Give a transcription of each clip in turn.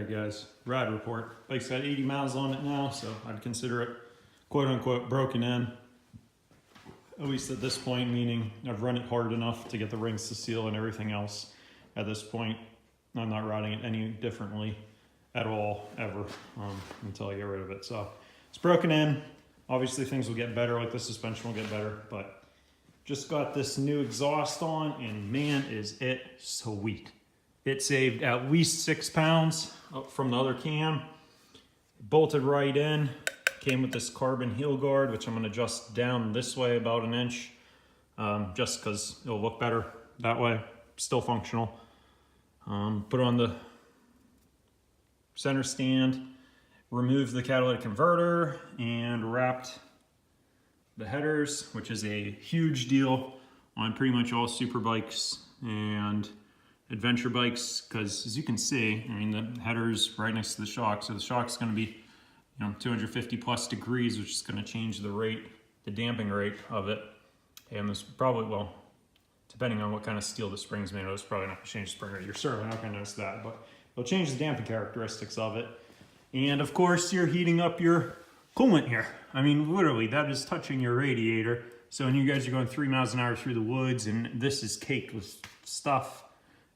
Alright guys, ride report. Bike's got 80 miles on it now, so I'd consider it quote unquote broken in. At least at this point, meaning I've run it hard enough to get the rings to seal and everything else. At this point, I'm not riding it any differently at all, ever, until I get rid of it. So it's broken in. Obviously things will get better, like the suspension will get better, but just got this new exhaust on and man, is it sweet. It saved at least 6 pounds from the other cam. Bolted right in. Came with this carbon heel guard, which I'm going to adjust down this way about an inch, just because it'll look better that way. Still functional. Put on the center stand, removed the catalytic converter, and wrapped the headers, which is a huge deal on pretty much all super bikes and adventure bikes, because as you can see, I mean, the header's right next to the shock, so the shock's going to be 250 plus degrees, which is going to change the rate, the damping rate of it. And this probably, well, depending on what kind of steel the spring's made of, it's probably not going to change the spring rate. You're certainly not going to notice that, but it'll change the damping characteristics of it. And of course, you're heating up your coolant here. I mean, literally, that is touching your radiator. So when you guys are going 3 miles an hour through the woods and this is caked with stuff,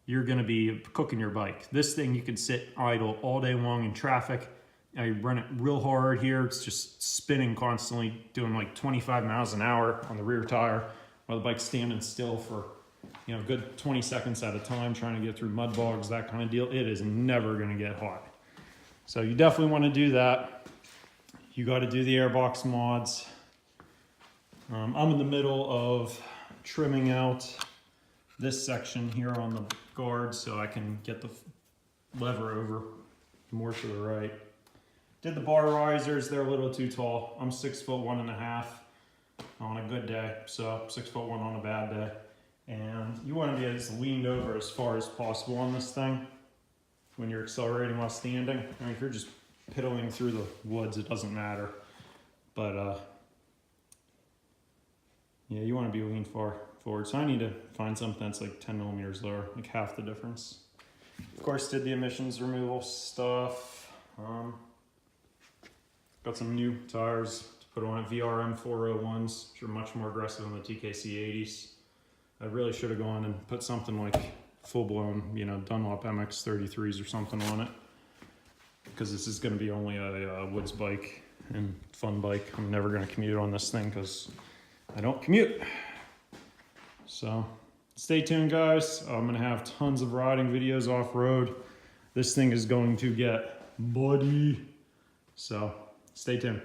you're going to be cooking your bike. This thing, you can sit idle all day long in traffic. I run it real hard here. It's just spinning constantly, doing like 25 miles an hour on the rear tire while the bike's standing still for a good 20 seconds at a time, trying to get through mud bogs, that kind of deal. It is never going to get hot. So you definitely want to do that. You got to do the airbox mods. I'm in the middle of trimming out this section here on the guard so I can get the lever over more to the right. Did the bar risers, they're a little too tall. I'm 6'1.5" on a good day, so 6'1" on a bad day. And you want to be as leaned over as far as possible on this thing when you're accelerating while standing. I mean, if you're just piddling through the woods, it doesn't matter. But yeah, you want to be leaned far forward. So I need to find something that's like 10 millimeters lower, like half the difference. Of course, did the emissions removal stuff. Got some new tires to put on it, VRM 401s, which are much more aggressive than the TKC 80s. I really should have gone and put something like full-blown, Dunlop MX 33s or something on it, because this is going to be only a woods bike and fun bike. I'm never going to commute on this thing because I don't commute. So stay tuned, guys. I'm going to have tons of riding videos off-road. This thing is going to get muddy. So stay tuned.